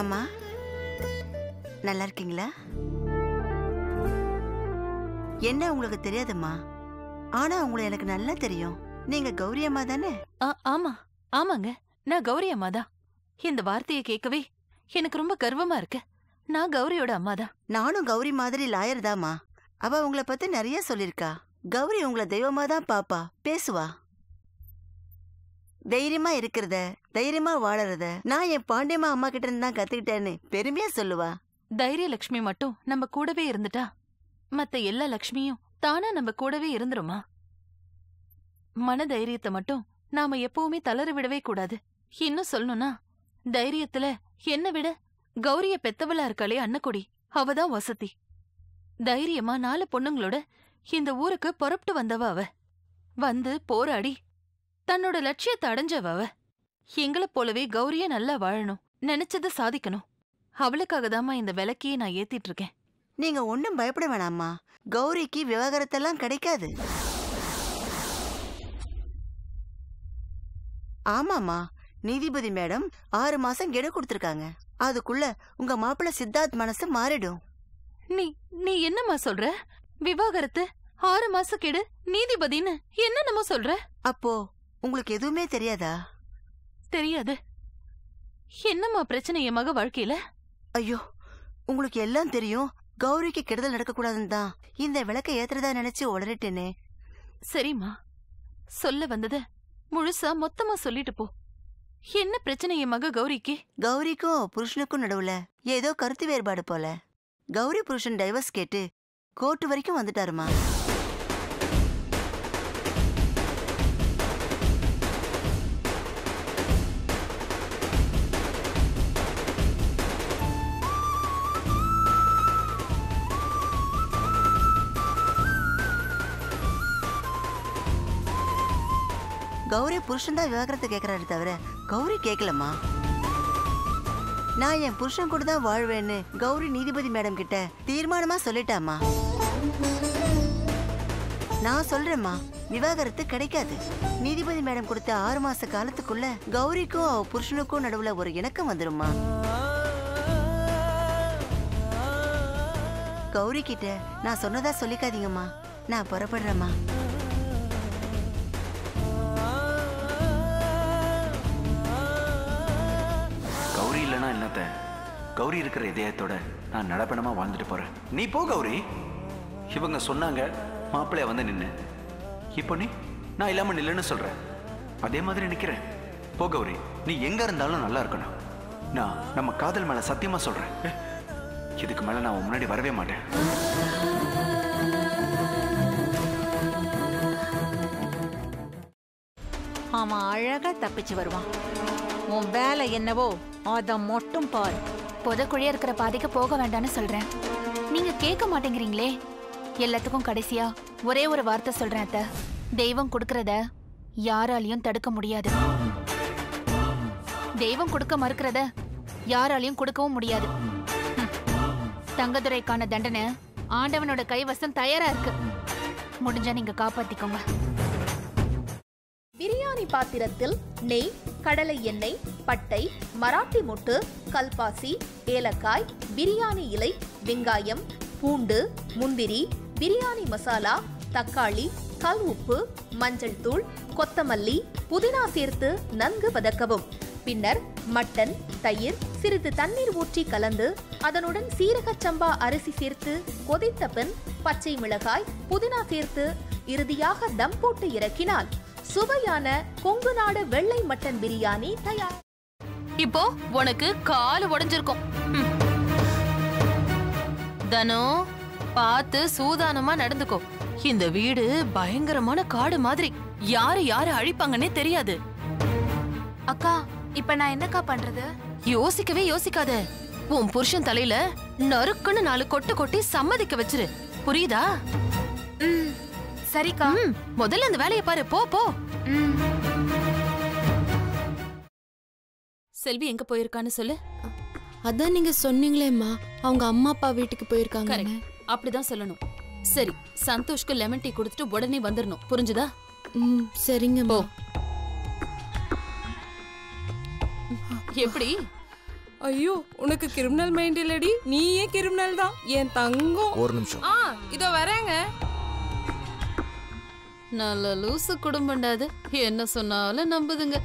அம்மா நல்லா இருக்கீங்களா? என்ன உங்களுக்கு தெரியாதம்மா, ஆனா உங்களை எனக்கு நல்லா தெரியும். நீங்க கௌரி அம்மா தானே? ஆமா ஆமாங்க, நான் கௌரி அம்மா தான். இந்த வார்த்தையை கேட்கவே எனக்கு ரொம்ப கர்வமா இருக்கு. நான் கௌரியோட அம்மா தான். நானும் கௌரி மாதிரி லாயர் தாமா. அவ உங்களை பத்தி நிறைய சொல்லிருக்கா. கௌரி உங்களை தெய்வமா தான் பாப்பா, பேசுவா. தைரியமா இருக்கிறத, தைரியமா வாழறத நான் என் பாண்டியம்மா அம்மா கிட்ட இருந்து தான் கத்துக்கிட்டேன்னு பெருமையா சொல்லுவா. தைரிய லட்சுமி மட்டும் நம்ம கூடவே இருந்துட்டா மத்த எல்லா லட்சுமியும் தானா நம்ம கூடவே இருந்துருமா? மன தைரியத்தை மட்டும் நாம எப்பவுமே தளர விடவே கூடாது. இன்னும் சொல்லணும்னா தைரியத்துல என்ன விட கௌரிய பெத்தவளா இருக்காளே அன்னக்குடி, அவதான் வசதி. தைரியமா 4 பொண்ணுங்களோட இந்த ஊருக்கு புறப்பட்டு வந்தவ அவ. வந்து போராடி தன்னோட லட்சியத்தை அடைஞ்சவ அவ. எங்களை போலவே கௌரிய நல்லா வாழணும், நினைச்சத சாதிக்கணும். அவளுக்காக தாமா இந்த விளக்கையே நான் ஏத்திட்டு இருக்கேன். நீங்க ஒன்னும் பயப்பட வேணாம்மா. கௌரிக்கு விவாகரத்தெல்லாம் கிடைக்காது. ஆமாமா, நீதிபதி மேடம் 6 மாசம் கெடு கொடுத்திருக்காங்க. அதுக்குள்ள உங்க மாப்பிள்ள சித்தார்த் மனசு மாறிடும். நீ என்னம்மா சொல்ற? விவாகரத்து 6 மாசம் கெடு, நீதிபதின்னு என்னன்னமோ சொல்ற? அப்போ உங்களுக்கு எதுவுமே தெரியாதா? தெரியாது. என்னம்மா பிரச்சனை என் மக வாழ்க்கையில? ஐயோ, உங்களுக்கு எல்லாம் தெரியும். கௌரிக்கு கெடுதல் நடக்க கூடாதுன்னு தான் இந்த விளக்க ஏத்துறதா நினைச்சு உளறிட்டேனே. சரிம்மா, சொல்ல வந்தத முழுசா மொத்தமா சொல்லிட்டு போ. என்ன பிரச்சனை என் மக கௌரிக்கு? கௌரிக்கும் புருஷனுக்கும் நடுவுல ஏதோ கருத்து வேறுபாடு போல. கௌரி புருஷன் டைவர்ஸ் கேட்டு கோர்ட்டு வரைக்கும் வந்துட்டாருமா. கௌரி புருஷன் தான் விவாகரத்தை கேட்கறாரு தவிர கௌரி கேட்கலம்மா. நான் என் புருஷன் கூட தான் வாழ்வேன்னு கௌரி நீதிபதி மேடம் கிட்ட தீர்மானமா சொல்லிட்டாமா. நான் சொல்றேம்மா, விவாகரத்து கிடைக்காது. நீதிபதி மேடம் கொடுத்த 6 மாச காலத்துக்குள்ள கௌரிக்கும் அவ புருஷனுக்கும் நடுவுல ஒரு இணக்கம் வந்துருமா. கௌரி கிட்ட நான் சொன்னதா சொல்லிக்காதீங்கம்மா. நான் புறப்படுறேம்மா. கௌரி இல்லைன்னா என்னத்த, கௌரி இருக்கிற இதயத்தோட நான் நடப்பணமா வாழ்ந்துட்டு போறேன். நீ போ கௌரி. இவங்க சொன்னாங்க, மாப்பிள்ளைய வந்து நின்னு. இப்போ நீ நான் இல்லாம நில்லுன்னு சொல்றேன். அதே மாதிரி நிக்கிறேன். போ கௌரி, நீ எங்க இருந்தாலும் நல்லா இருக்கணும். நான் நம்ம காதல் மேல சத்தியமா சொல்றேன். இதுக்கு மேல நான் முன்னாடி வரவே மாட்டேன். அவன் அழகா தப்பிச்சு வருவான். உன் வேலை என்னவோ அத மட்டும் பாரு. புதக்குழியா இருக்கிற பாதைக்கு போக வேண்டாம்னு சொல்றேன். நீங்க கேட்க மாட்டேங்கிறீங்களே. எல்லாத்துக்கும் கடைசியா ஒரே ஒரு வார்த்தை சொல்றேன் அத்தை. தெய்வம் கொடுக்கறத யாராலையும் தடுக்க முடியாது. தெய்வம் கொடுக்க மறுக்கிறத யாராலையும் கொடுக்கவும் முடியாது. தங்கதுரைக்கான தண்டனை ஆண்டவனோட கைவசம் தயாரா இருக்கு. முடிஞ்சா நீங்க காப்பாத்திக்கோங்க. பிரியாணி பாத்திரத்தில் நெய், கடலை எண்ணெய், பட்டை, மராட்டி மொட்டு, கல்பாசி, ஏலக்காய், பிரியாணி இலை, வெங்காயம், பூண்டு, முந்திரி, பிரியாணி மசாலா, தக்காளி, கல் உப்பு, மஞ்சள் தூள், கொத்தமல்லி, புதினா சேர்த்து நன்கு வதக்கவும். பின்னர் மட்டன், தயிர், சிறிது தண்ணீர் ஊற்றி கலந்து அதனுடன் சீரக சம்பா அரிசி சேர்த்து கொதித்த பின் பச்சை மிளகாய், புதினா சேர்த்து இறுதியாக தம் போட்டு இறக்கினால் சுவையான கொங்கு நாடு வெள்ளை மட்டன் பிரியாணி தயார். இப்போ உனக்கு கால் உடைஞ்சிருக்கும். தனோ, பார்த்து சூதானமா நடந்துக்கோ. இந்த வீடு பயங்கரமான காடு மாதிரி. யாரு அழிப்பாங்கன்னே தெரியாது. அக்கா, இப்ப நான் என்னக்கா பண்றது? யோசிக்கவே யோசிக்காத. உன் புருஷன் தலையில நறுக்குன்னு 4 கொட்டு கொட்டி சம்மதிக்க வச்சிரு. புரியுதா? சரிக்கா. முதல்ல அந்த வேலையை பாரு. போ போ. செல்வி எங்க போயிருக்கான்னு சொல்லு. அதான் நீங்க சொன்னீங்களேம்மா, அவங்க அம்மா அப்பா வீட்டுக்கு போயிருக்காங்க. அப்படிதான் சொல்லணும். சரி, சந்தோஷ்க்கு லெமன் டீ கொடுத்துட்டு உடனே வந்துடணும். புரிஞ்சுதா? சரிங்க. போ. எப்படி ஐயோ உனக்கு கிரிமினல் மைண்ட் இல்லடி, நீயே கிரிமினல் தான் என் தங்கம். ஒரு நிமிஷம். இதோ வரேங்க. நல்ல லூசு குடும்பம்டாது, என்ன சொன்னாலும் நம்புதுங்க.